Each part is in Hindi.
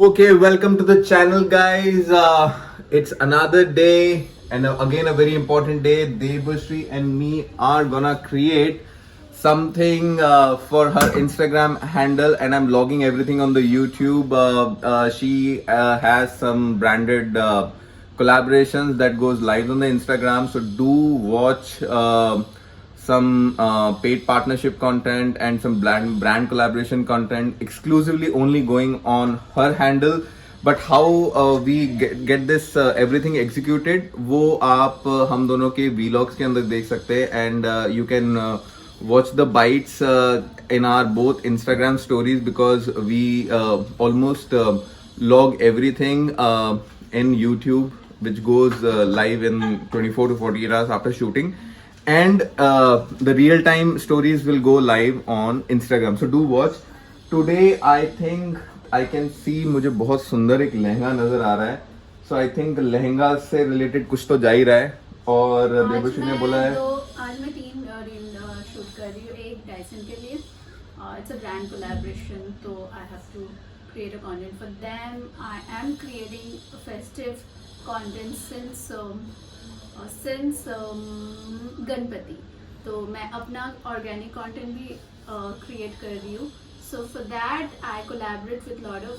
Okay, welcome to the channel, guys. It's another day, and again a very important day. Debashri and me are gonna create something for her Instagram handle, and I'm logging everything on the YouTube. She has some branded collaborations that goes live on the Instagram, so do watch. Some paid partnership content and some brand collaboration content exclusively only going on her handle. But how we get this everything executed वो आप हम दोनों के vlogs के अंदर देख सकते हैं, and you can watch the bites in our both Instagram stories, because we almost log everything in YouTube, which goes live in 24 to 48 hours after shooting, and the real time stories will go live on Instagram, so do watch. Today I think I can see मुझे बहुत सुंदर एक लहंगा नजर आ रहा है, so I think लहंगा से related कुछ तो जा ही रहा है. और देवश्री ने बोला है आज मैं 3 रील शूट कर रही हूँ. एक डाइसन के लिए, इट्स अ ब्रांड कोलैबोरेशन, तो I have to create a content for them. I am creating a festive content since Ganpati, तो मैं अपना ऑर्गेनिक कंटेंट भी क्रिएट कर रही हूँ. So for that I collaborate with lot of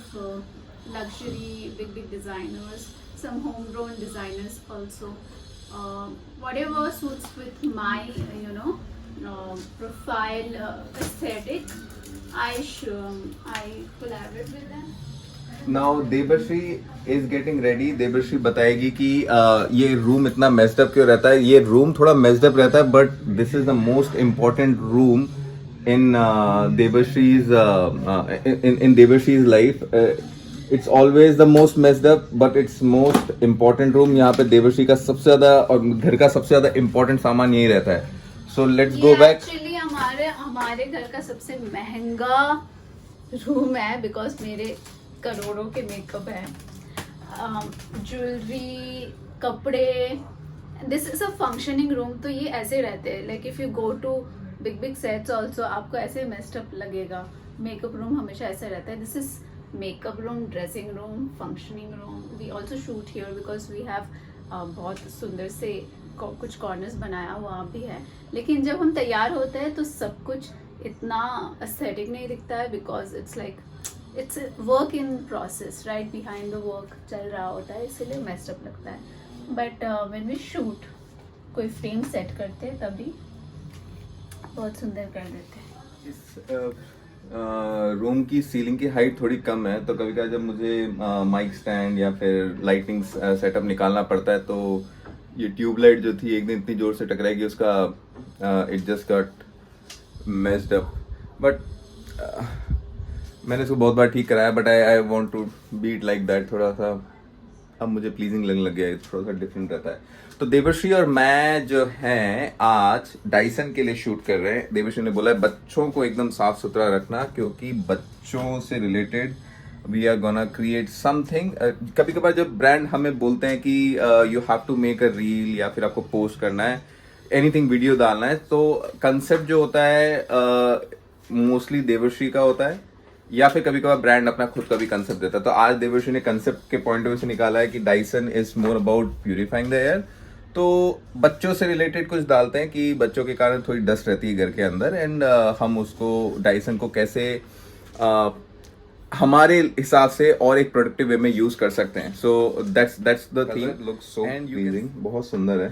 luxury big designers, some homegrown designers also. Whatever suits with my profile aesthetic, I collaborate with them. Now Devshree is getting ready. Devshree बताएगी कि ये रूम इतना मेस्ड अप क्यों रहता है. ये रूम थोड़ा मेस्ड अप रहता है, but this is the most important room in Devashri's life. It's always the most messed up, but it's most important room. यहाँ पे देवश्री का सबसे ज्यादा और घर का सबसे ज्यादा important सामान यही रहता है. So let's go back. Actually हमारे घर का सबसे महंगा रूम है, बिकॉज मेरे करोड़ों के मेकअप है, ज्वेलरी, कपड़े. This is a functioning room, तो ये ऐसे रहते हैं. Like if you go to big sets also, आपको ऐसे मेस्ड अप लगेगा. मेकअप रूम हमेशा ऐसा रहता है. This is makeup room, dressing room, functioning room. We also shoot here because we have बहुत सुंदर से कुछ कॉर्नर्स बनाया हुआ भी है. लेकिन जब हम तैयार होते हैं तो सब कुछ इतना एस्थेटिक नहीं दिखता है, because it's like it's work in process. Right behind the work चल रहा होता है, इसीलिए मेस्ड अप लगता है. बट व्हेन वी शूट, कोई फ्रेम सेट करते हैं तभी बहुत सुंदर कर देते हैं. इस रूम की सीलिंग की हाइट थोड़ी कम है, तो कभी कभी जब मुझे माइक स्टैंड या फिर लाइटिंग सेटअप निकालना पड़ता है, तो ये ट्यूबलाइट जो थी एक दिन इतनी जोर से टकराएगी उसका, it just got messed up. But मैंने इसको बहुत बार ठीक कराया, but I want to beat like that. थोड़ा सा अब मुझे प्लीजिंग लगने लग गया है, थोड़ा सा डिफरेंट रहता है. तो देवश्री और मैं जो हैं आज डाइसन के लिए शूट कर रहे हैं. देवश्री ने बोला है बच्चों को एकदम साफ सुथरा रखना, क्योंकि बच्चों से related we are gonna create something. कभी कभार जब ब्रांड हमें बोलते हैं कि you have to make a reel या फिर आपको पोस्ट करना है, एनीथिंग वीडियो डालना है, तो कंसेप्ट जो होता है मोस्टली देवश्री का होता है, या फिर कभी कभार ब्रांड अपना खुद का भी कंसेप्ट देता है. तो आज देवश्री ने कंसेप्ट के पॉइंट ऑफ व्यू से निकाला है कि Dyson is more about purifying the air. तो बच्चों से रिलेटेड कुछ डालते हैं कि बच्चों के कारण थोड़ी डस्ट रहती है घर के अंदर, एंड हम उसको डाइसन को कैसे हमारे हिसाब से और एक प्रोडक्टिव वे में यूज कर सकते हैं. So that's the thing. Looks so pleasing, बहुत सुंदर है.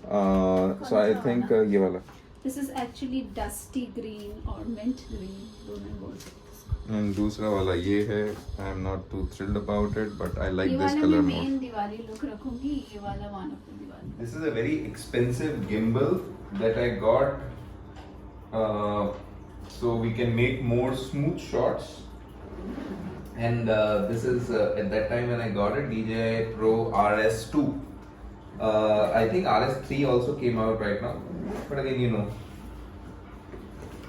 सो आई थिंक ये वाला, this is actually dusty green और मिंट ग्रीन, दोनों बोल सकते हैं. दूसरा वाला ये है. I am not too thrilled about it, but I like this ये कलर वाला मोर. मैं मेन दिवाली लुक रखूंगी. ये वाला one of the Diwali. This is a very expensive gimbal that I got, so we can make more smooth shots. And this is at that time when I got it, DJI Pro RS2. I think RS3 also came out right now, but again,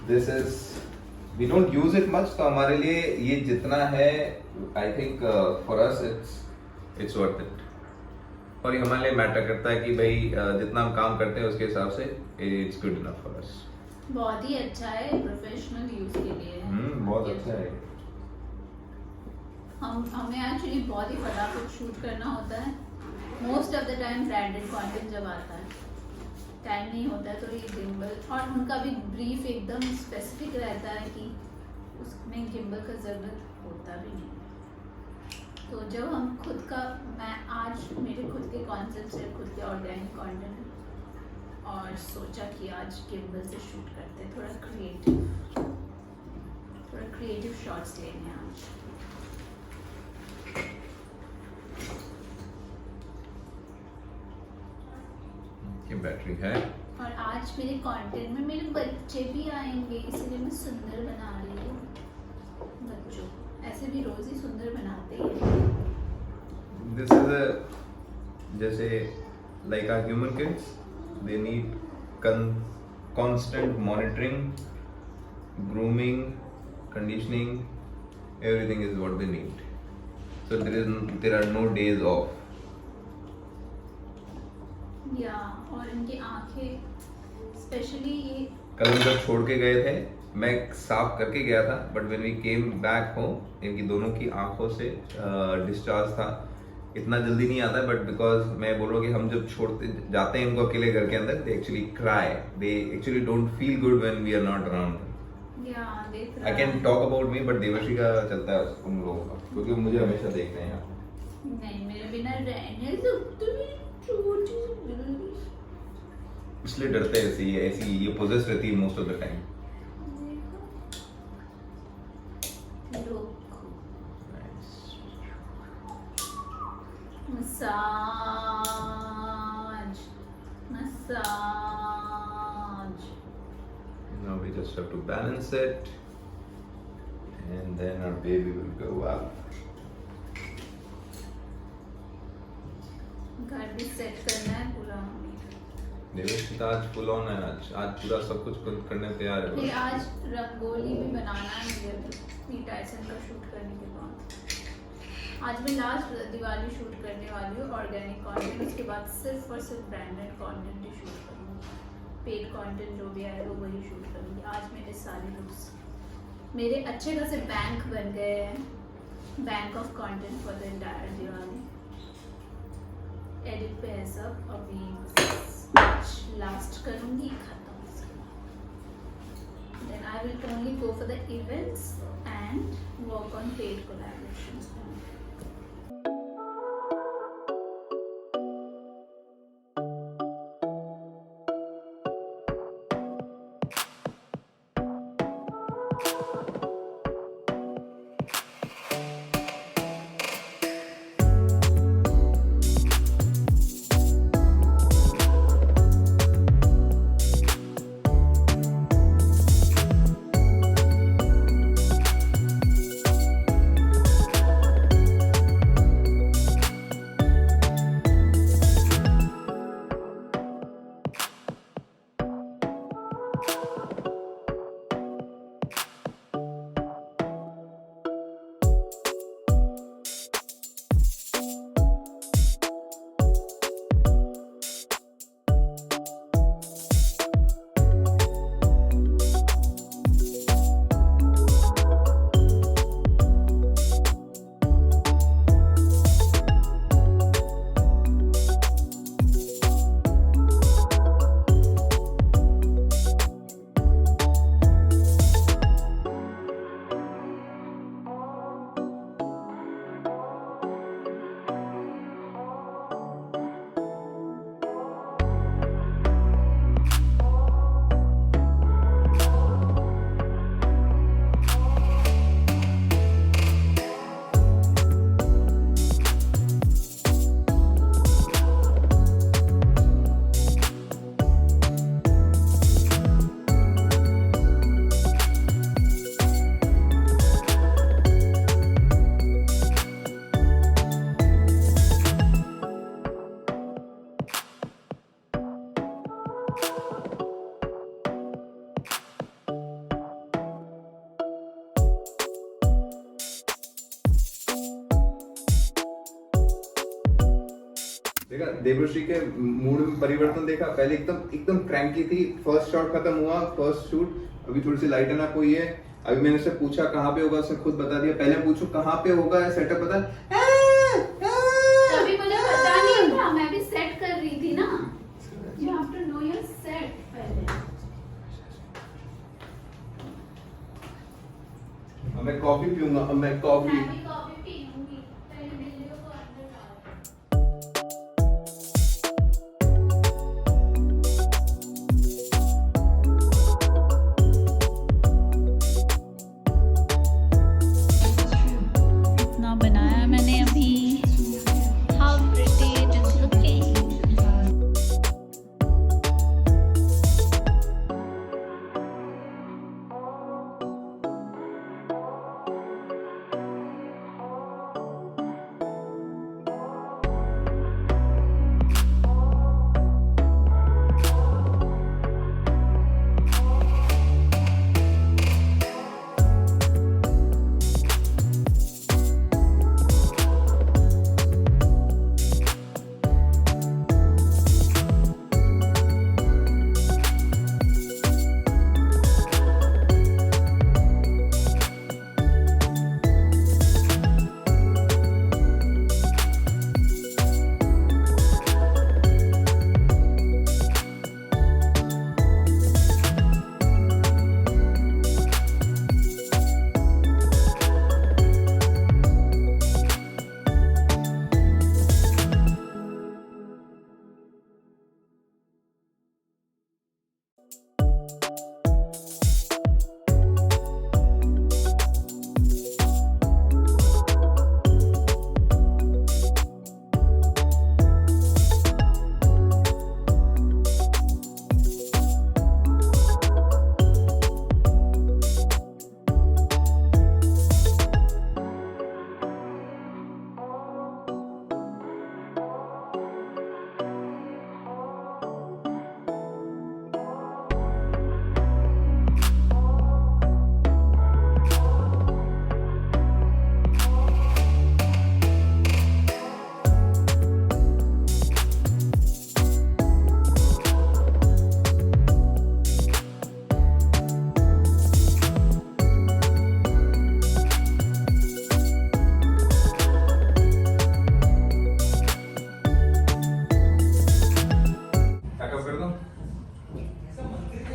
this is, we don't use it much, तो हमारे लिए ये जितना है, I think for us it's worth it. और ये हमारे लिए मैटर करता है कि भाई जितना हम काम करते हैं उसके हिसाब से it's good enough for us. बहुत ही अच्छा है, प्रोफेशनल यूज के लिए. बहुत अच्छा है. हमें एक्चुअली बहुत ही फटाफट शूट करना होता है। Most of the time branded content जब आता है टाइम नहीं होता है, तो ये गिम्बल और उनका भी ब्रीफ एकदम स्पेसिफिक रहता है कि उसमें गिम्बल का ज़रूरत होता भी नहीं। तो जब हम खुद का, मैं आज मेरे खुद के कॉन्सेप्ट से खुद के ऑर्गेनिक कंटेंट और सोचा कि आज गिम्बल से शूट करते हैं, थोड़ा क्रिएटिव शॉट्स लेने हैं आज। की बैटरी है। और आज मेरे कंटेंट में मेरे बच्चे भी आएंगे, इसलिए मैं सुंदर बना रही हूँ बच्चों। ऐसे भी रोज ही सुंदर बनाते हैं। This is a जैसे like our human kids, they need constant monitoring, grooming, conditioning, everything is what they need. So there are no days off. या और इनकी आंखें स्पेशली ये कल हम जब छोड़ के गए थे, मैं साफ करके गया था, but when we came back home इनकी दोनों की आंखों से डिस्चार्ज था। इतना जल्दी नहीं आता है, बट बिकॉज मैं बोल रहा हूँ कि हम जब छोड़ते जाते हैं इनको अकेले घर के अंदर, they actually cry, they actually don't feel good when we are not around. या देख रहा I can talk about me, but Devarshi का चलता है उन लोगों का, क्योंकि मुझे हमेशा देखते हैं यहाँ। नहीं, मेरे बिना रहने सकते नहीं, छोटी इसलिए डरते हैं, ऐसी ये पोजेस रहती है most of the time. Massage. Now we just have to balance it, and then our baby will go up. घर भी सेट करना है पूरा। देवर्षी तो आज फुल ऑन है, आज पूरा सब कुछ करने तैयार है। फिर आज रंगोली भी बनाना है मुझे पी टाइसन का शूट करने के बाद। आज मैं लास्ट दिवाली शूट करने वाली हूँ ऑर्गेनिक कंटेंट, उसके बाद सिर्फ और सिर्फ ब्रांडेड कंटेंट ही शूट करूँगी। पेड कंटेंट जो भी आएगा वही शूट करूँगी। आज मेरे सारे लुक्स मेरे अच्छे खासे बैंक बन गए हैं, bank of content for the entire Diwali. Edit पे है सब, अभी लास्ट करूँगी, खत्म। Then I will only go for the events and work on paid collaborations. देखा देवर्षी के मूड में परिवर्तन देखा। पहले एकदम क्रैंकी थी, फर्स्ट शॉट खत्म हुआ, फर्स्ट शूट, अभी थोड़ी सी लाइटन अप हुई है, अभी मैंने उससे पूछा कहाँ पे होगा, उसने खुद बता दिया। पहले पूछू कहाँ पे होगा सेटअप, बता अभी मुझे पता नहीं था, मैं भी सेट कर रही थी ना। You have to know your set पहले। अब मैं कॉफी पीऊंगा, अब मैं कॉफी। मैं भी कॉफी पीऊंगी, पहले बिल्लियों को अंदर डालो। इतना बनाया मैंने अभी। How pretty it is looking.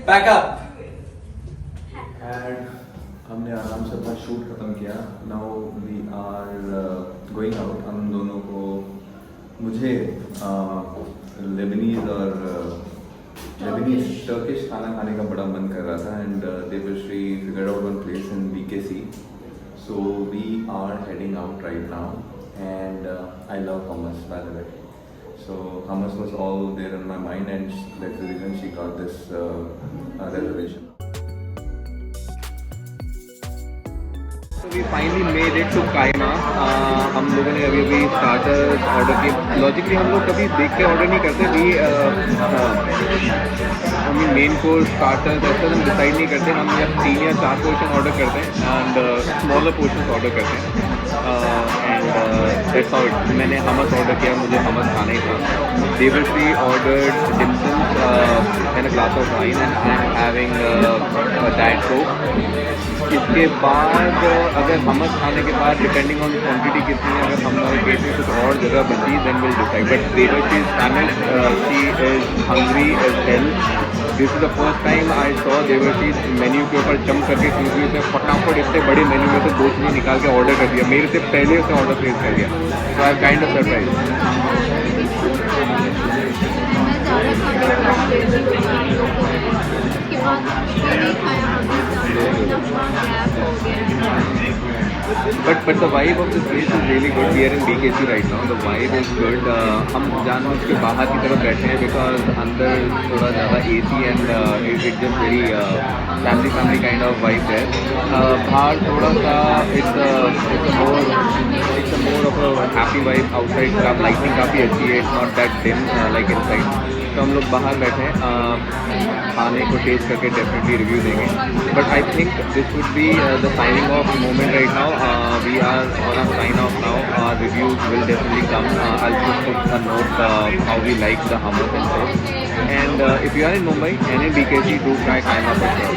Pack up. And हमने आराम से अपना शूट खत्म किया। Now we are going out. हम दोनों को, मुझे लेबनीज और लेबनीज टर्किश खाना खाने का बड़ा मन कर रहा था। And Devshree figured out one place in BKC, so we are heading out right now. And I love hummus, by the way. So hummus was all there in my mind, and that's the reason she got this reservation. So we finally made it to Kaima. हम लोगों ने अभी स्टार्टर्स ऑर्डर किए। लॉजिकली हम लोग कभी देख के ऑर्डर नहीं करते भी, हम मेन कोर्स स्टार्टर्स ऐसा हम डिसाइड नहीं करते। हम या 3 या 4 पोर्शन ऑर्डर करते हैं एंड स्मॉलर पोर्शन ऑर्डर करते हैं। And that's how it. मैंने हमस ऑर्डर किया, मुझे हमस खाना ही था। Devshree ordered dim sums and a glass of wine and I am having Diet Coke. इसके बाद अगर हमस खाने के बाद डिपेंडिंग ऑन क्वांटिटी कितनी है, अगर हमारे पेट में कुछ और जगह बची then will decide. But Devshree is famished, she is hungry as hell. This is the first time I saw Devshree menu के ऊपर जंप करके, क्योंकि उसने फटाफट इतने बड़े मेन्यू में से 2 चीज़ें निकाल के ऑर्डर कर दिया। मेरे से पहले उसने ऑर्डर प्लेस कर दिया। So I am kind of surprise. But the vibe of this place is really good. We are in BKC right now. The vibe is good. हम जानबूझ के बाहर की तरफ बैठे हैं because अंदर थोड़ा ज़्यादा AC and it's just very family kind of vibe there. बाहर थोड़ा सा it's a more of a happy vibe outside. Lighting काफ़ी अच्छी है. It's not that dim like inside. तो हम लोग बाहर बैठे हैं, खाने को टेस्ट करके डेफिनेटली रिव्यू देंगे। But I think this would be the signing off moment right now. We are gonna sign off now. Reviews will definitely come. I just put a note how we like the hummus and so. And if you are in Mumbai and in BKC, do try Kaima for sure.